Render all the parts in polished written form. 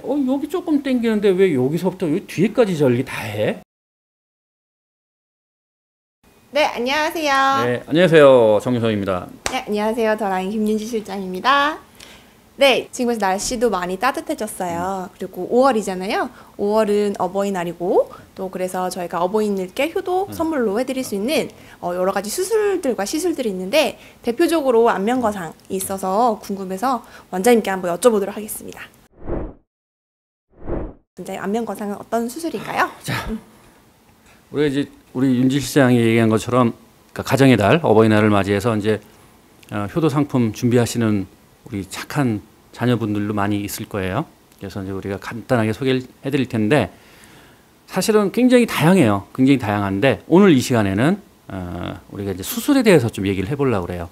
여기 조금 당기는데 왜 여기서부터 여기 뒤에까지 절개 다 해? 네, 안녕하세요. 네, 안녕하세요. 정유성입니다. 네, 안녕하세요. 더라인 김윤지 실장입니다. 네, 지금 벌써 날씨도 많이 따뜻해졌어요. 그리고 5월이잖아요. 5월은 어버이날이고 또 그래서 저희가 어버이님께 효도 선물로 해드릴 수 있는 여러 가지 수술들과 시술들이 있는데 대표적으로 안면거상이 있어서 궁금해서 원장님께 한번 여쭤보도록 하겠습니다. 원장님, 안면거상은 어떤 수술인가요? 자, 우리가 이제 우리 윤지 실장이 얘기한 것처럼 가정의 달 어버이날을 맞이해서 이제 효도 상품 준비하시는 우리 착한 자녀분들도 많이 있을 거예요. 그래서 이제 우리가 간단하게 소개를 해드릴 텐데 사실은 굉장히 다양해요. 굉장히 다양한데 오늘 이 시간에는 우리가 이제 수술에 대해서 좀 얘기를 해보려고 그래요.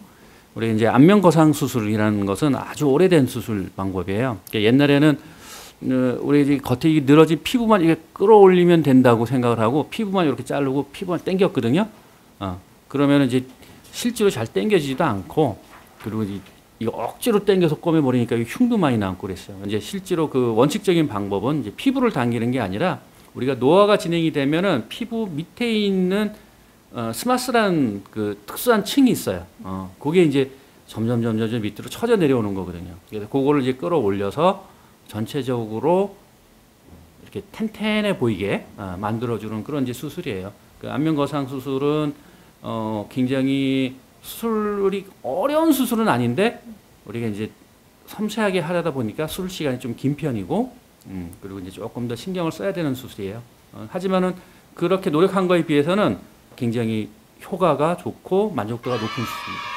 우리 이제 안면거상 수술이라는 것은 아주 오래된 수술 방법이에요. 그러니까 옛날에는 우리 겉에 늘어진 피부만 이렇게 끌어올리면 된다고 생각을 하고 피부만 이렇게 자르고 피부만 당겼거든요. 그러면 이제 실제로 잘 당겨지지도 않고 그리고 이거 억지로 당겨서 꼬매버리니까 흉도 많이 남고 그랬어요. 이제 실제로 그 원칙적인 방법은 이제 피부를 당기는 게 아니라 우리가 노화가 진행이 되면은 피부 밑에 있는 스마스라는 그 특수한 층이 있어요. 그게 이제 점점 밑으로 처져 내려오는 거거든요. 그래서 그거를 이제 끌어올려서 전체적으로 이렇게 텐텐해 보이게 만들어주는 그런 이제 수술이에요. 그 안면거상 수술은 굉장히 수술이 어려운 수술은 아닌데 우리가 이제 섬세하게 하려다 보니까 수술 시간이 좀 긴 편이고 그리고 이제 조금 더 신경을 써야 되는 수술이에요. 하지만은 그렇게 노력한 거에 비해서는 굉장히 효과가 좋고 만족도가 높은 수술입니다.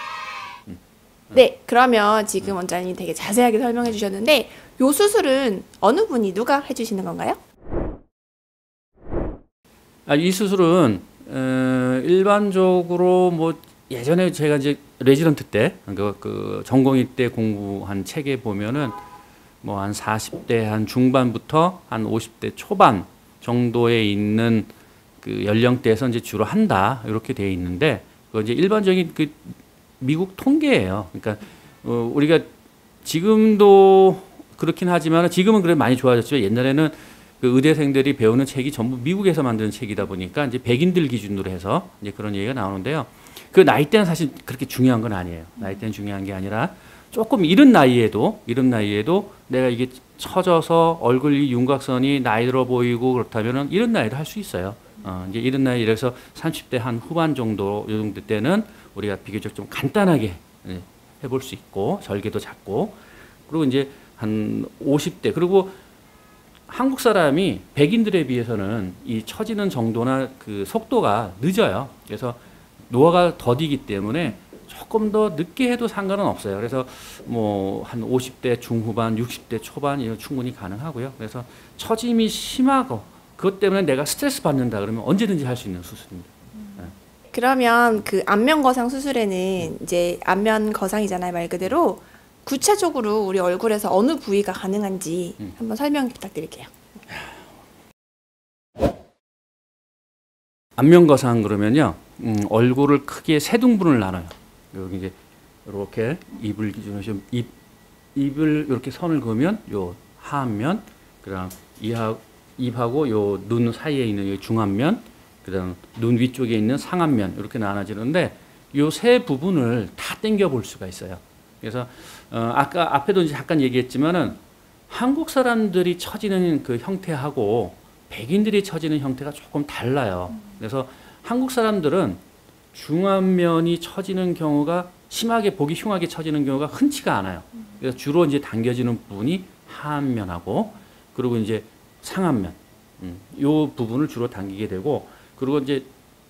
네, 그러면 지금 원장님이 되게 자세하게 설명해 주셨는데 이 수술은 어느 분이 누가 해주시는 건가요? 이 수술은 일반적으로 뭐 예전에 제가 이제 레지던트 때 그 전공의 때 공부한 책에 보면은 뭐 한 40대 한 중반부터 한 50대 초반 정도에 있는 그 연령대에서 이제 주로 한다 이렇게 되어 있는데 그 이제 일반적인 그 미국 통계예요. 그러니까 우리가 지금도 그렇긴 하지만 지금은 그래 많이 좋아졌죠. 옛날에는 그 의대생들이 배우는 책이 전부 미국에서 만드는 책이다 보니까 이제 백인들 기준으로 해서 이제 그런 얘기가 나오는데요. 그 나이대는 사실 그렇게 중요한 건 아니에요. 나이대는 중요한 게 아니라 조금 이른 나이에도 내가 이게 처져서 얼굴 윤곽선이 나이 들어 보이고 그렇다면은 이른 나이도 할 수 있어요. 이제 이른 나이 이래서 30대 한 후반 정도 요 정도 때는 우리가 비교적 좀 간단하게 해볼 수 있고 절개도 작고 그리고 이제 한 50대 그리고 한국 사람이 백인들에 비해서는 이 처지는 정도나 그 속도가 늦어요. 그래서 노화가 더디기 때문에 조금 더 늦게 해도 상관은 없어요. 그래서 뭐 한 50대 중후반, 60대 초반 이거 충분히 가능하고요. 그래서 처짐이 심하고 그것 때문에 내가 스트레스 받는다 그러면 언제든지 할 수 있는 수술입니다. 그러면 그 안면거상 수술에는 이제 안면거상이잖아요, 말 그대로. 구체적으로 우리 얼굴에서 어느 부위가 가능한지 한번 설명 부탁드릴게요. 안면거상 그러면요, 얼굴을 크게 세 등분을 나눠요. 여기 이제 이렇게 입을 기준으로 입을 이렇게 선을 그으면 요 하안면, 그다음 입하고 요 눈 사이에 있는 요 중안면, 그다음 눈 위쪽에 있는 상안면 이렇게 나눠지는데 요 세 부분을 다 당겨 볼 수가 있어요. 그래서 아까 앞에도 이제 잠깐 얘기했지만은 한국 사람들이 처지는 그 형태하고 백인들이 처지는 형태가 조금 달라요. 그래서 한국 사람들은 중안면이 처지는 경우가 심하게 보기 흉하게 처지는 경우가 흔치가 않아요. 그래서 주로 이제 당겨지는 부분이 하안면하고 그리고 이제 상안면 요 부분을 주로 당기게 되고 그리고 이제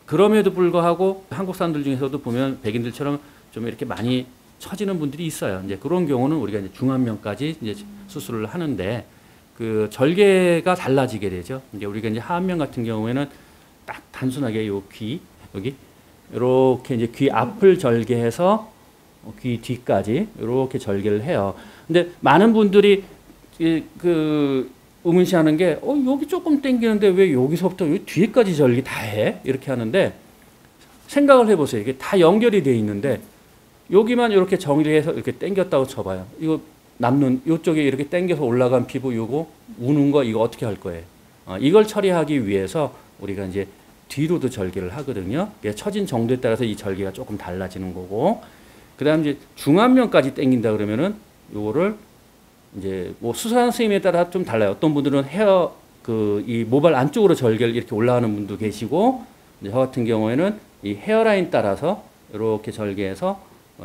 그럼에도 불구하고 한국 사람들 중에서도 보면 백인들처럼 좀 이렇게 많이 처지는 분들이 있어요. 이제 그런 경우는 우리가 이제 중안면까지 이제 수술을 하는데 그 절개가 달라지게 되죠. 이제 우리가 이제 하안면 같은 경우에는 딱 단순하게 요 귀 여기 이렇게 이제 귀 앞을 절개해서 귀 뒤까지 이렇게 절개를 해요. 근데 많은 분들이 그 의문시하는 게 여기 조금 당기는데 왜 여기서부터 여기 뒤에까지 절개 다 해? 이렇게 하는데 생각을 해보세요. 이게 다 연결이 돼 있는데 여기만 이렇게 정리해서 이렇게 당겼다고 쳐봐요. 이거 남는 이쪽에 이렇게 당겨서 올라간 피부 요거 우는 거 이거 어떻게 할 거예요? 이걸 처리하기 위해서 우리가 이제 뒤로도 절개를 하거든요. 처진 정도에 따라서 이 절개가 조금 달라지는 거고, 그다음 이제 중안면까지 당긴다 그러면은 요거를 이제 뭐 수술하는 선생님에 따라 좀 달라요. 어떤 분들은 헤어 이 모발 안쪽으로 절개를 이렇게 올라가는 분도 계시고, 이제 저 같은 경우에는 이 헤어라인 따라서 이렇게 절개해서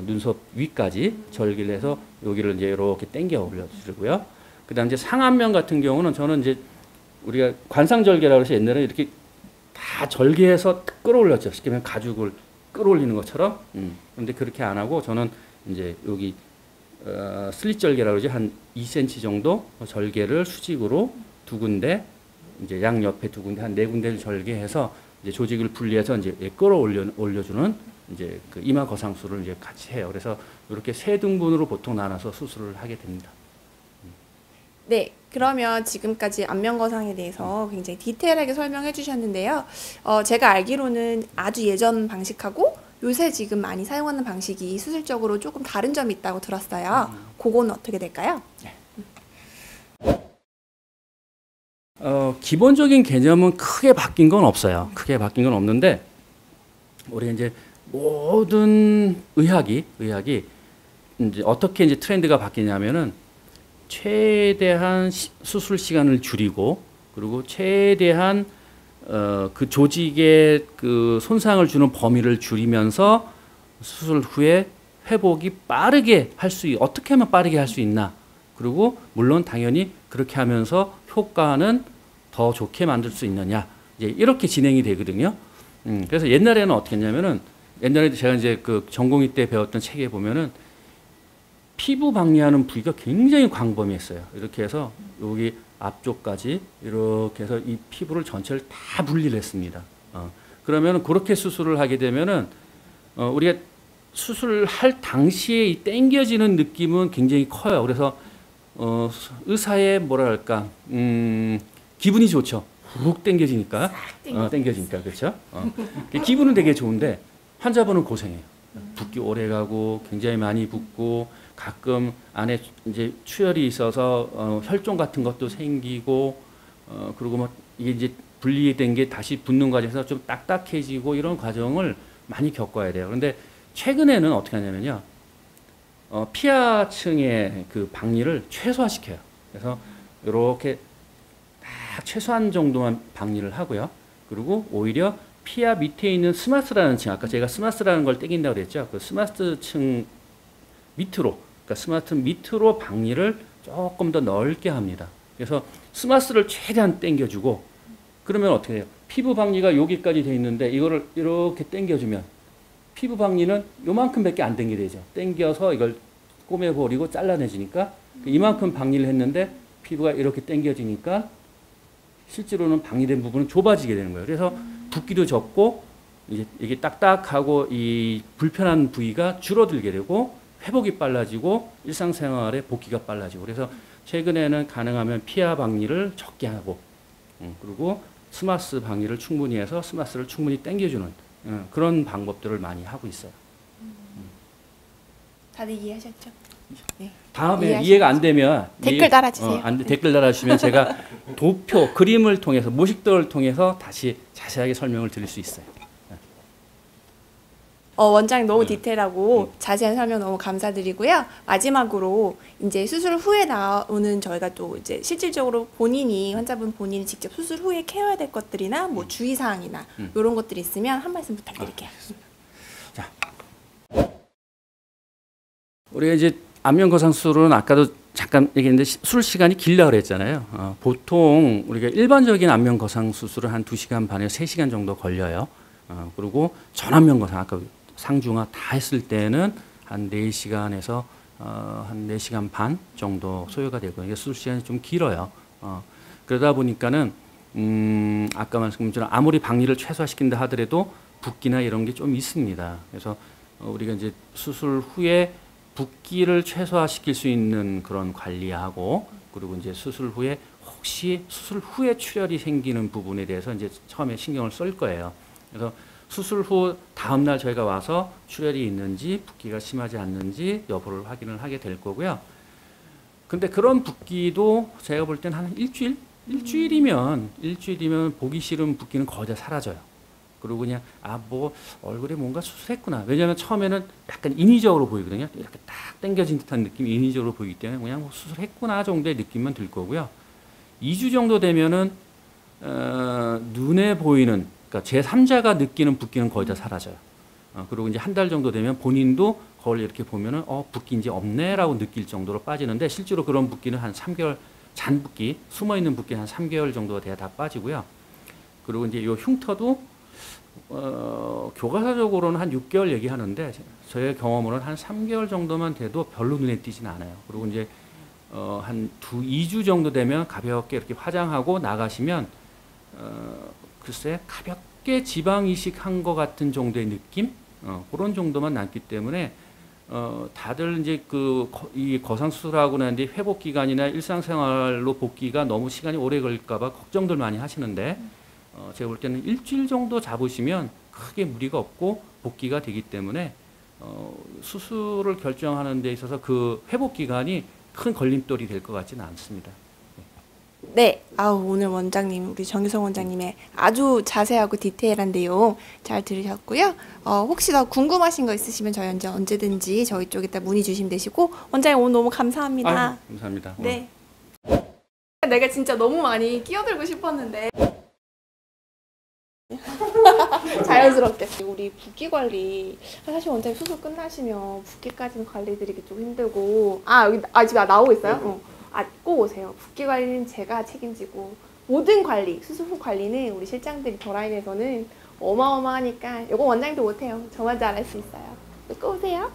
눈썹 위까지 절개를 해서 여기를 이제 이렇게 당겨 올려주고요. 그다음 이제 상안면 같은 경우는 저는 이제 우리가 관상절개라고 해서 옛날에 이렇게 다 절개해서 끌어올렸죠. 쉽게 말하면 가죽을 끌어올리는 것처럼. 근데 그렇게 안 하고 저는 이제 여기 슬릿 절개라고 그러지, 한 2cm 정도 절개를 수직으로 두 군데, 이제 양 옆에 두 군데, 한 네 군데를 절개해서 이제 조직을 분리해서 이제 올려주는 이제 그 이마 거상술을 이제 같이 해요. 그래서 이렇게 세 등분으로 보통 나눠서 수술을 하게 됩니다. 네, 그러면 지금까지 안면거상에 대해서 굉장히 디테일하게 설명해 주셨는데요. 제가 알기로는 아주 예전 방식하고 요새 지금 많이 사용하는 방식이 수술적으로 조금 다른 점이 있다고 들었어요. 그건 어떻게 될까요? 기본적인 개념은 크게 바뀐 건 없어요. 크게 바뀐 건 없는데, 우리 이제 모든 의학이 이제 어떻게 이제 트렌드가 바뀌냐면은 최대한 수술 시간을 줄이고, 그리고 최대한 그 조직에 그 손상을 주는 범위를 줄이면서 수술 후에 회복이 빠르게 어떻게 하면 빠르게 할 수 있나. 그리고 물론 당연히 그렇게 하면서 효과는 더 좋게 만들 수 있느냐. 이제 이렇게 진행이 되거든요. 그래서 옛날에는 어떻게 했냐면은, 옛날에 제가 이제 그 전공의 때 배웠던 책에 보면은 피부 박리하는 부위가 굉장히 광범위했어요. 이렇게 해서 여기 앞쪽까지 이렇게 해서 이 피부를 전체를 다 분리를 했습니다. 그러면 그렇게 수술을 하게 되면은 우리가 수술할 당시에 이 당겨지는 느낌은 굉장히 커요. 그래서 의사의 뭐랄까 기분이 좋죠. 훅 당겨지니까, 당겨지니까. 그렇죠. 기분은 되게 좋은데 환자분은 고생해요. 붓기 오래 가고 굉장히 많이 붓고, 가끔 안에 이제 출혈이 있어서 혈종 같은 것도 생기고, 그리고 뭐 이게 이제 분리된 게 다시 붓는 과정에서 좀 딱딱해지고, 이런 과정을 많이 겪어야 돼요. 그런데 최근에는 어떻게 하냐면요, 피하층의 그 박리를 최소화시켜요. 그래서 이렇게 딱 최소한 정도만 박리를 하고요. 그리고 오히려 피하 밑에 있는 스마스라는 층, 아까 제가 스마스라는 걸 떼긴다고 그랬죠. 그 스마스층 밑으로, 그러니까 스마스 밑으로 박리를 조금 더 넓게 합니다. 그래서 스마스를 최대한 당겨주고, 그러면 어떻게 돼요? 피부 박리가 여기까지 돼 있는데 이거를 이렇게 당겨주면 피부 박리는 요만큼밖에 안 당기되죠. 당겨서 이걸 꼬매버리고 잘라내지니까 이만큼 박리를 했는데 피부가 이렇게 당겨지니까 실제로는 박리된 부분은 좁아지게 되는 거예요. 그래서 붓기도 적고 이제 이게 딱딱하고 이 불편한 부위가 줄어들게 되고 회복이 빨라지고 일상생활에 복귀가 빨라지고, 그래서 최근에는 가능하면 피하 박리를 적게 하고, 그리고 스마스 박리를 충분히 해서 스마스를 충분히 당겨주는 그런 방법들을 많이 하고 있어요. 다들 이해하셨죠? 네. 다음에 이해가 안 되면 댓글 달아주세요. 댓글 달아주시면 제가 도표, 그림을 통해서, 모식도를 통해서 다시 자세하게 설명을 드릴 수 있어요. 원장님 너무 디테일하고 자세한 설명 너무 감사드리고요. 마지막으로 이제 수술 후에 나오는, 저희가 또 이제 실질적으로 환자분 본인이 직접 수술 후에 케어해야 될 것들이나 뭐 주의사항이나 이런 것들이 있으면 한 말씀 부탁드릴게요. 자, 우리가 이제 안면거상 수술은 아까도 잠깐 얘기했는데 수술 시간이 길다고 그랬잖아요. 보통 우리가 일반적인 안면거상 수술은 한 2시간 반에서 3시간 정도 걸려요. 그리고 전안면거상, 아까 상중하 다 했을 때는 한 4시간에서 한 4시간 반 정도 소요가 되고, 수술 시간이 좀 길어요. 그러다 보니까는 아까 말씀드린 것처럼 아무리 박리를 최소화시킨다 하더라도 붓기나 이런 게 좀 있습니다. 그래서 우리가 이제 수술 후에 붓기를 최소화시킬 수 있는 그런 관리하고, 그리고 이제 수술 후에 혹시 수술 후에 출혈이 생기는 부분에 대해서 이제 처음에 신경을 쓸 거예요. 그래서 수술 후 다음 날 저희가 와서 출혈이 있는지 붓기가 심하지 않는지 여부를 확인을 하게 될 거고요. 근데 그런 붓기도 제가 볼 때는 한 일주일이면 보기 싫은 붓기는 거의 다 사라져요. 그리고 그냥 뭐 얼굴에 뭔가 수술했구나. 왜냐하면 처음에는 약간 인위적으로 보이거든요. 이렇게 딱 당겨진 듯한 느낌이 인위적으로 보이기 때문에 그냥 뭐 수술했구나 정도의 느낌만 들 거고요. 2주 정도 되면은 눈에 보이는, 그러니까 제3자가 느끼는 붓기는 거의 다 사라져요. 그리고 이제 한 달 정도 되면 본인도 거울 이렇게 보면은 붓기 이제 없네라고 느낄 정도로 빠지는데, 실제로 그런 붓기는 한 3개월, 잔 붓기, 숨어 있는 붓기 한 3개월 정도가 돼야 다 빠지고요. 그리고 이제 요 흉터도 교과서적으로는 한 6개월 얘기하는데, 저의 경험으로는 한 3개월 정도만 돼도 별로 눈에 띄진 않아요. 그리고 이제 한 2주 정도 되면 가볍게 이렇게 화장하고 나가시면 글쎄 가볍게 지방 이식한 것 같은 정도의 느낌, 그런 정도만 남기 때문에 다들 이제 이 거상 수술하고 난 뒤에 회복 기간이나 일상생활로 복귀가 너무 시간이 오래 걸릴까봐 걱정들 많이 하시는데, 제가 볼 때는 일주일 정도 잡으시면 크게 무리가 없고 복귀가 되기 때문에 수술을 결정하는 데 있어서 그 회복 기간이 큰 걸림돌이 될 것 같지는 않습니다. 네, 오늘 원장님, 우리 정유성 원장님의 아주 자세하고 디테일한 내용 잘 들으셨고요. 혹시 더 궁금하신 거 있으시면 저희 언제든지 저희 쪽에다 문의 주시면 되시고, 원장님 오늘 너무 감사합니다. 아유, 감사합니다. 네. 내가 진짜 너무 많이 끼어들고 싶었는데. 자연스럽게. 우리 붓기 관리, 사실 원장님 수술 끝나시면 붓기까지는 관리 드리기 좀 힘들고, 여기 지금 나오고 있어요? 꼭 오세요. 붓기 관리는 제가 책임지고, 모든 관리, 수술 후 관리는 우리 실장들이 더라인에서는 어마어마하니까, 이거 원장님도 못해요. 저만 잘할 수 있어요. 꼭 오세요.